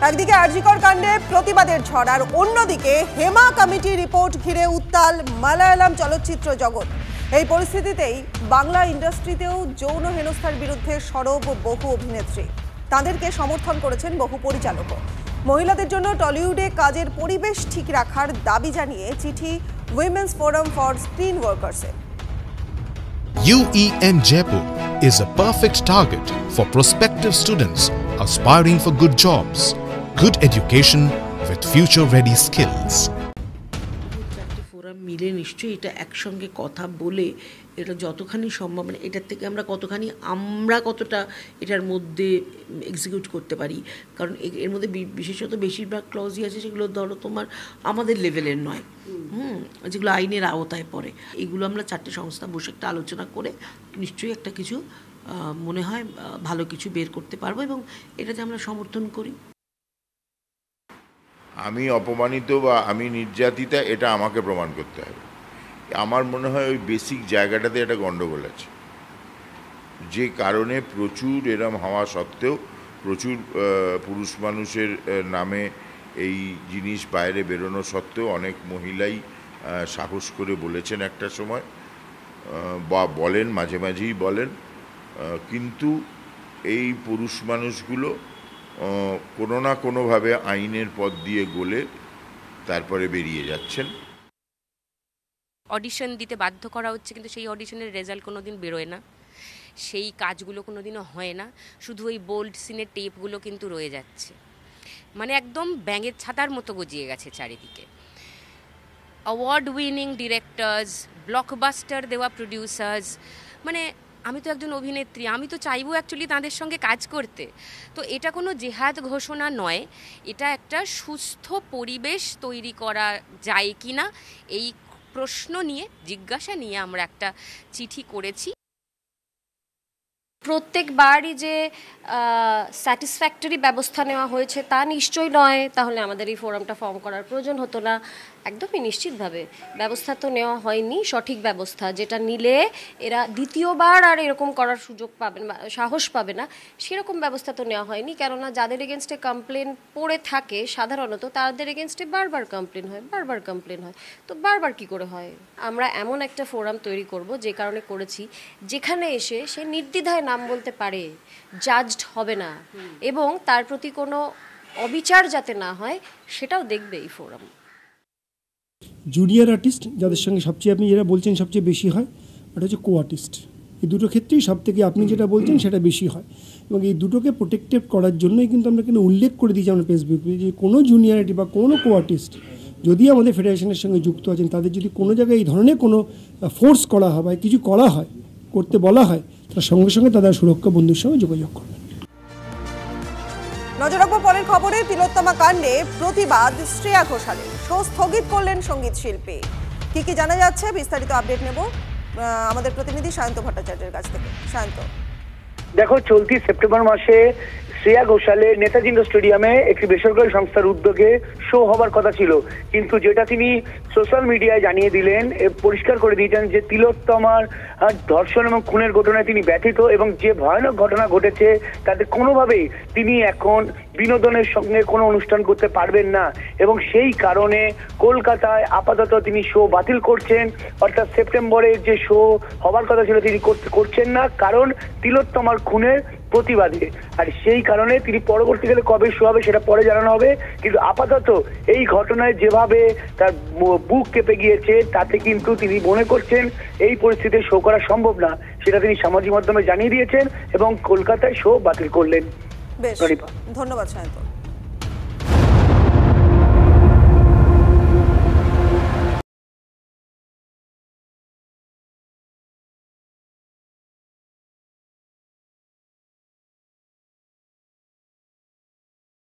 একদিকে আরজিকর কাণ্ডে প্রতিবাদের ঝড়, আর অন্যদিকে হেমা কমিটি রিপোর্ট ঘিরে উত্তাল মালায়ালাম চলচ্চিত্র জগৎ। এই পরিস্থিতিতেই বাংলা ইন্ডাস্ট্রিতেও যৌন হেনস্থার বিরুদ্ধে সরব বহু অভিনেত্রী। তাদেরকে সমর্থন করেছেন বহু পরিচালকও। মহিলাদের জন্য টলিউডে কাজের পরিবেশ ঠিক রাখার দাবি জানিয়ে চিঠি উইমেন্স ফোরাম ফর স্ক্রিন ওয়ার্কার্সের। UEM Jaipur is a perfect target for prospective students aspiring for good jobs, good education with future-ready skills. Forum মিলে নিশ্চয়ই এটা একসঙ্গে কথা বলে এটা যতখানি সম্ভব, মানে এটার থেকে আমরা কতটা এটার মধ্যে এক্সিকিউট করতে পারি, কারণ এর মধ্যে বিশেষত বেশিরভাগ ক্লজই আছে যেগুলো ধরো তোমার আমাদের লেভেলের নয়, যেগুলো আইনের আওতায় পড়ে। এগুলো আমরা 4টে সংস্থা বসে একটা আলোচনা করে নিশ্চয়ই একটা কিছু মনে হয় ভালো কিছু বের করতে পারবো, এবং এটাতে আমরা সমর্থন করি। আমি অপমানিত বা আমি নির্যাতিতা এটা আমাকে প্রমাণ করতে হবে। আমার মনে হয় ওই বেসিক জায়গাটাতে একটা গণ্ডগোল আছে, যে কারণে প্রচুর এরম হওয়া সত্ত্বেও প্রচুর পুরুষ মানুষের নামে এই জিনিস বাইরে বেরোনো সত্ত্বেও অনেক মহিলাই সাহস করে বলেছেন একটা সময়, বা বলেন, মাঝে মাঝেই বলেন, কিন্তু এই পুরুষ মানুষগুলো কোনো না কোনোভাবে আইনের পথ দিয়ে গলে তারপরে বেরিয়ে যাচ্ছেন। অডিশন দিতে বাধ্য করা হচ্ছে, কিন্তু সেই অডিশনের রেজাল্ট কোনো দিন বেরোয় না, সেই কাজগুলো কোনো দিনও হয় না, শুধু ওই বোল্ড সিনের টেপগুলো কিন্তু রয়ে যাচ্ছে। মানে একদম ব্যাঙের ছাতার মতো গজিয়ে গেছে চারিদিকে। অ্যাওয়ার্ড উইনিং ডিরেক্টরস, ব্লকবাস্টার দেওয়া প্রডিউসার্স, মানে আমি তো একজন অভিনেত্রী, আমি তো চাইবো অ্যাকচুয়ালি তাদের সঙ্গে কাজ করতে। তো এটা কোনো জেহাদ ঘোষণা নয়, এটা একটা সুস্থ পরিবেশ তৈরি করা যায় কি না এই প্রশ্ন নিয়ে, জিজ্ঞাসা নিয়ে আমরা একটা চিঠি করেছি। প্রত্যেকবারই যে স্যাটিসফ্যাক্টরি ব্যবস্থা নেওয়া হয়েছে তা নিশ্চয়ই নয়, তাহলে আমাদের এই ফোরামটা ফর্ম করার প্রয়োজন হতো না। একদমই নিশ্চিতভাবে ব্যবস্থা তো নেওয়া হয়নি, সঠিক ব্যবস্থা যেটা নিলে এরা দ্বিতীয়বার আর এরকম করার সুযোগ পাবেন, সাহস পাবে না, সেরকম ব্যবস্থা তো নেওয়া হয়নি। কেননা যাদের এগেনস্টে কমপ্লেন পড়ে থাকে সাধারণত তাদের এগেনস্টে বারবার কমপ্লেন হয়, তো বারবার কি করে হয়? আমরা এমন একটা ফোরাম তৈরি করব, যে কারণে করেছি, যেখানে এসে সে নির্দ্বিধায় নাম বলতে পারে, জাজড হবে না, এবং তার প্রতি কোনো অবিচার যাতে না হয় সেটাও দেখবে এই ফোরাম। জুনিয়র আর্টিস্ট যাদের সঙ্গে সবচেয়ে আপনি যেটা বলছেন সবচেয়ে বেশি হয়, ওটা হচ্ছে কো আর্টিস্ট। এই দুটো ক্ষেত্রেই সব থেকে আপনি যেটা বলছেন সেটা বেশি হয়, এবং এই দুটোকে প্রোটেক্টেড করার জন্যই কিন্তু আমরা কিন্তু উল্লেখ করে দিয়েছি আমরা ফেসবুকে, যে কোনো জুনিয়র আর্টিস্ট বা কোনো কো আর্টিস্ট যদি আমাদের ফেডারেশনের সঙ্গে যুক্ত আছেন, তাদের যদি কোনো জায়গায় এই ধরনের কোনো ফোর্স করা হয় বা কিছু করা হয়, করতে বলা হয়, তার সঙ্গে সঙ্গে তাদের সুরক্ষা বন্ধুর সঙ্গে যোগাযোগ করবেন। নজর রাখবো পরের খবরে। তিলোত্তমা কাণ্ডে প্রতিবাদ শ্রেয়া ঘোষালের, শো স্থগিত করলেন সঙ্গীত শিল্পী। কি জানা যাচ্ছে বিস্তারিত আপডেট নেব আমাদের প্রতিনিধি সায়ন্ত ভট্টাচার্যের কাছ থেকে। সায়ন্ত, দেখো, চলতি সেপ্টেম্বর মাসে শ্রেয়া ঘোষালের নেতাজি ইন্ডোর স্টেডিয়ামে একটি বেসরকারি সংস্থার উদ্যোগে শো হবার কথা ছিল, কিন্তু যেটা তিনি সোশ্যাল মিডিয়ায় জানিয়ে দিলেন, পরিষ্কার করে দিয়েছেন যে তিলোত্তমার ধর্ষণ এবং খুনের ঘটনায় তিনি ব্যথিত, এবং যে ভয়ানক ঘটনা ঘটেছে তাতে কোনোভাবেই তিনি এখন বিনোদনের সঙ্গে কোনো অনুষ্ঠান করতে পারবেন না, এবং সেই কারণে কলকাতায় আপাতত তিনি শো বাতিল করছেন। অর্থাৎ সেপ্টেম্বরের যে শো হবার কথা ছিল তিনি করছেন না, কারণ তিলোত্তমার খুনের প্রতিবাদে। আর সেই কারণে তিনি পরবর্তীকালে কবে শো হবে সেটা পরে জানানো হবে, কিন্তু আপাতত এই ঘটনায় যেভাবে তার বুক কেঁপে গিয়েছে তাতে কিন্তু তিনি মনে করছেন এই পরিস্থিতিতে শো করা সম্ভব না, সেটা তিনি সামাজিক মাধ্যমে জানিয়ে দিয়েছেন এবং কলকাতায় শো বাতিল করলেন। বেশ, ধন্যবাদ সায়ন্ত।